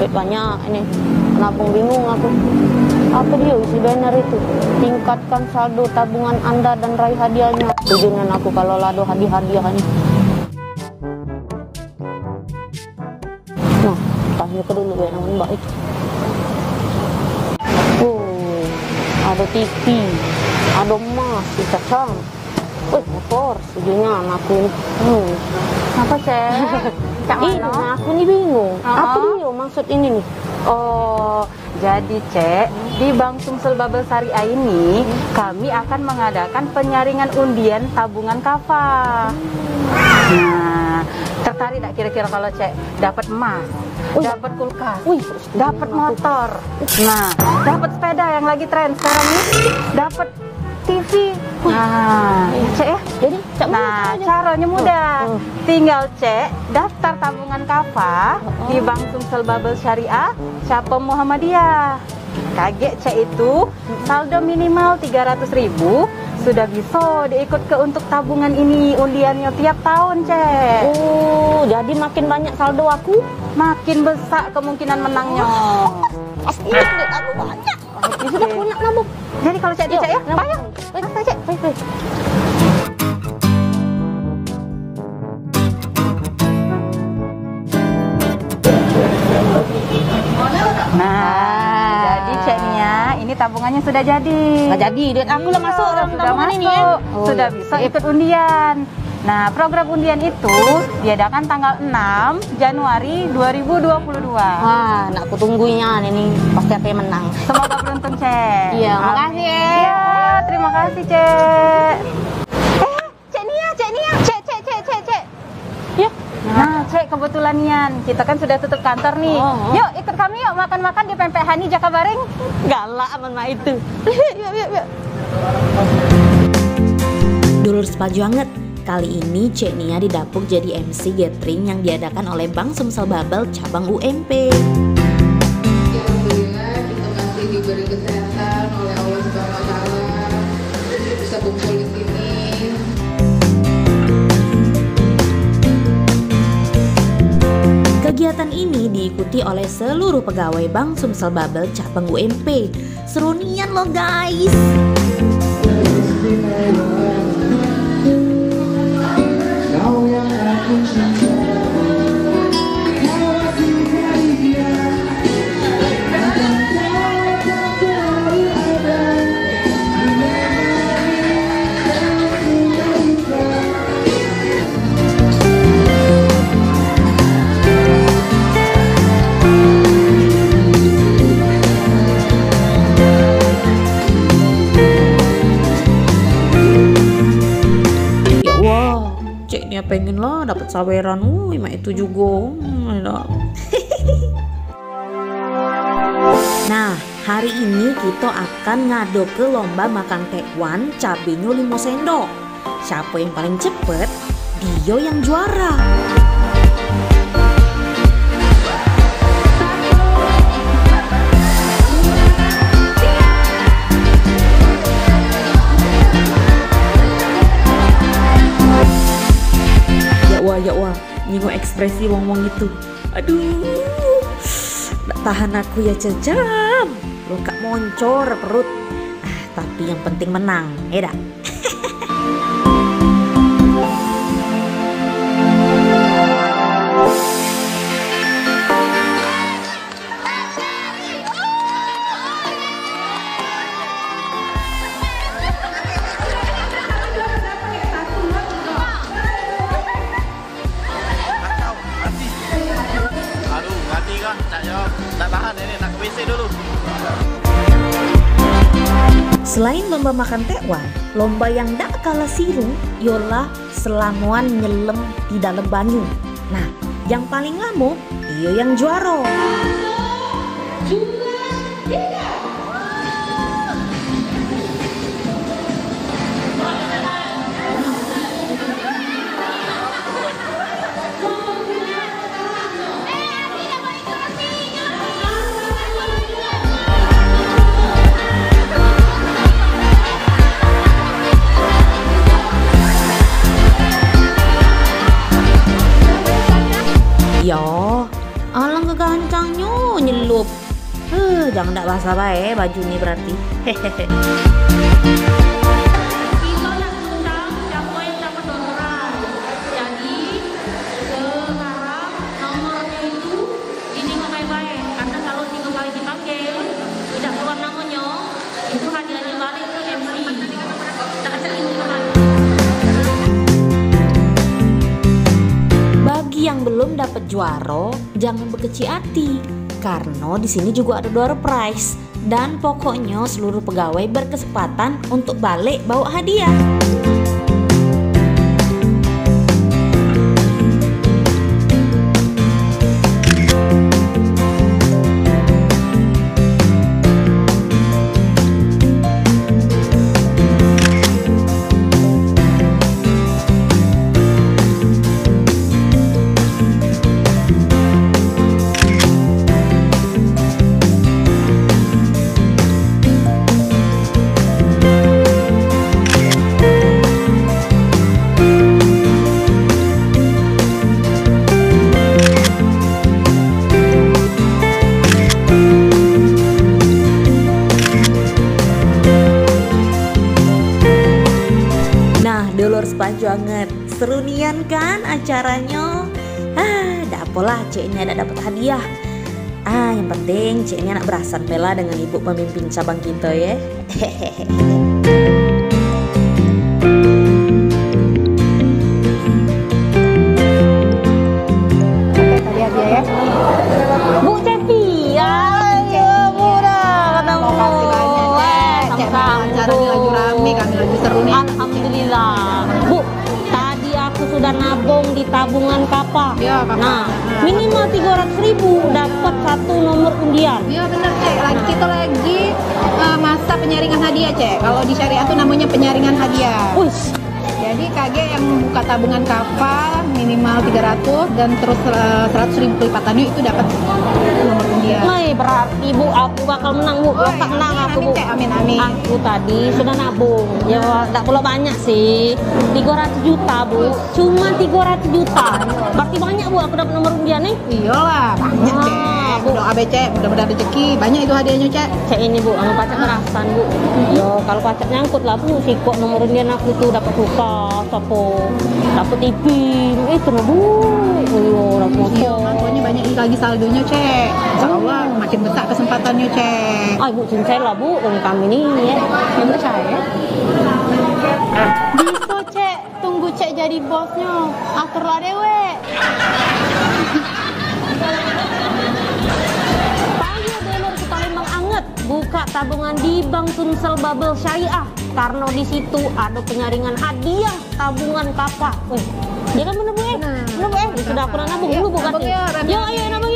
banyak ini. Nabung bingung aku. Apa dia isi banner itu? Tingkatkan saldo tabungan Anda dan raih hadiahnya. Tujuan aku kalau lado hadiah ini. Nah, tanya ke dulu ya namun baik. Oh, ada TV, ada emas, cacang. Motor, tujuannya anakku ini. Apa, Cek? Ini aku nih bingung. Apa dia maksud ini nih? Oh, jadi Cek, di Bank Sumsel Babel Syariah ini kami akan mengadakan penyaringan undian tabungan kafa. Nah, tertarik tak kira-kira kalau Cek dapat emas, dapat kulkas, dapat motor, nah, dapat sepeda yang lagi tren sekarang nih, dapat TV. Nah, Cek ya. Jadi, nah, caranya mudah. Tinggal Cek daftar tabungan kafa di Bank Sumsel Babel Syariah Capem Muhammadiyah. Kaget Cek itu saldo minimal 300.000 sudah bisa diikut ke untuk tabungan ini undiannya tiap tahun, Cek. Oh, jadi makin banyak saldo aku, makin besar kemungkinan menangnya. Pasti duit aku banyak. Sudah punya nabung. Jadi kalau Cek Cek ya, payah. Cek. Nah, jadi Ceknya ini tabungannya sudah jadi. Nggak jadi, duit aku lah masuk dalam tabungan ini ya. Sudah bisa ikut undian. Nah, program undian itu diadakan tanggal 6 Januari 2022. Wah, nak aku tunggunya ini pasti aku yang menang. Semoga beruntung, Cek. Iya, makasih ya. Iya, terima kasih, Cek. Cek Nia. Cek. Ya. Nah, Cek, kebetulan Nian, kita kan sudah tutup kantor nih. Yuk, ikut kami yuk makan-makan di Pempek Hani Jakabaring. Galak aman itu. Yuk. Dulur sepajuanget. Kali ini Cek Nia didapuk jadi MC gathering yang diadakan oleh Bank Sumsel Babel cabang UMP. Alhamdulillah kita masih diberi kesehatan oleh Allah Subhanahu wa taala. Bisa kumpul di sini. Kegiatan ini diikuti oleh seluruh pegawai Bank Sumsel Babel cabang UMP. Seru nian loh guys. Pengen lah dapat saweran, mak itu juga. Nah, hari ini kita akan ngado ke lomba makan tekwan cabenya 5 sendok. Siapa yang paling cepet, dia yang juara. Ya wah, nyinggung ekspresi wong-wong itu. Aduh, gak tahan aku ya cecam. Lo gak moncor perut. Tapi yang penting menang, ya dah. Selain lomba makan tekwan, lomba yang tak kalah seru ialah selamuan nyelam di dalam banyu. Nah, yang paling lama dia yang juara. udah nggak basah bae baju nih berarti. Hehehe. Bagi yang belum dapat juara, jangan berkecil hati, karena di sini juga ada door prize dan pokoknya seluruh pegawai berkesempatan untuk balik bawa hadiah. Dulur sepanjangan, seru nian kan acaranya. Dah apalah cek ini ada dapat hadiah. Yang penting cek ini anak berasan bela dengan ibu pemimpin cabang kita ya. Tadi hadiah ya. Bu Cepi, ayo murah, kadang Makasih banyak Cek. Acaranya lagi rame, kami lagi seru nih. Alhamdulillah. Bu, tadi aku sudah nabung di tabungan Kapa. Iya, Kakak. Nah, minimal 300.000 dapat satu nomor undian. Iya benar Cek, kita lagi masa penyaringan hadiah Cek. Kalau di syariah tuh namanya penyaringan hadiah. Wih, Jadi KG yang buka tabungan Kapa minimal 300 dan terus 100.000 lipatannya itu dapat nomor undian. berarti Bu, aku bakal menang Bu. Oh, Tak menang amin, aku amin, Bu. Cek. Amin, amin. Aku tadi sudah nabung. Ya, tak perlu banyak sih. 300 juta Bu. Cuma 300 juta. Berarti banyak Bu aku dapat nomor undian nih. Iyalah, banyak Cek. Bu. Doa BC, mudah-mudahan rezeki. Banyak itu hadiahnya Cek. Cek ini Bu, anu pacak kerasan Bu. Yo, kalau pacak nyangkut lah Bu, si kok nomor undian aku tuh dapat suka, sopo, dapat TV, itu loh Bu. Yo, dapat Iya, motor. pokoknya banyak lagi saldonya Cek. Insya Allah makin besar kesempatannya Cek. Ay Bu, cincai lah Bu, dengan kami nih ya. Yang percaya? Bisa Cek, tunggu Cek jadi bosnya. Atur lah dewe. Pagi dulur ke Palembang anget, buka tabungan di Bank Sumsel Bubble Syariah. Karena di situ ada penyaringan hadiah tabungan Kapa. Wih, ya kan bener Bu ya? Bener Bu ya? Sudah aku nabung dulu Bu Nabung kasih. ya, Rani. Yo, ayo nabung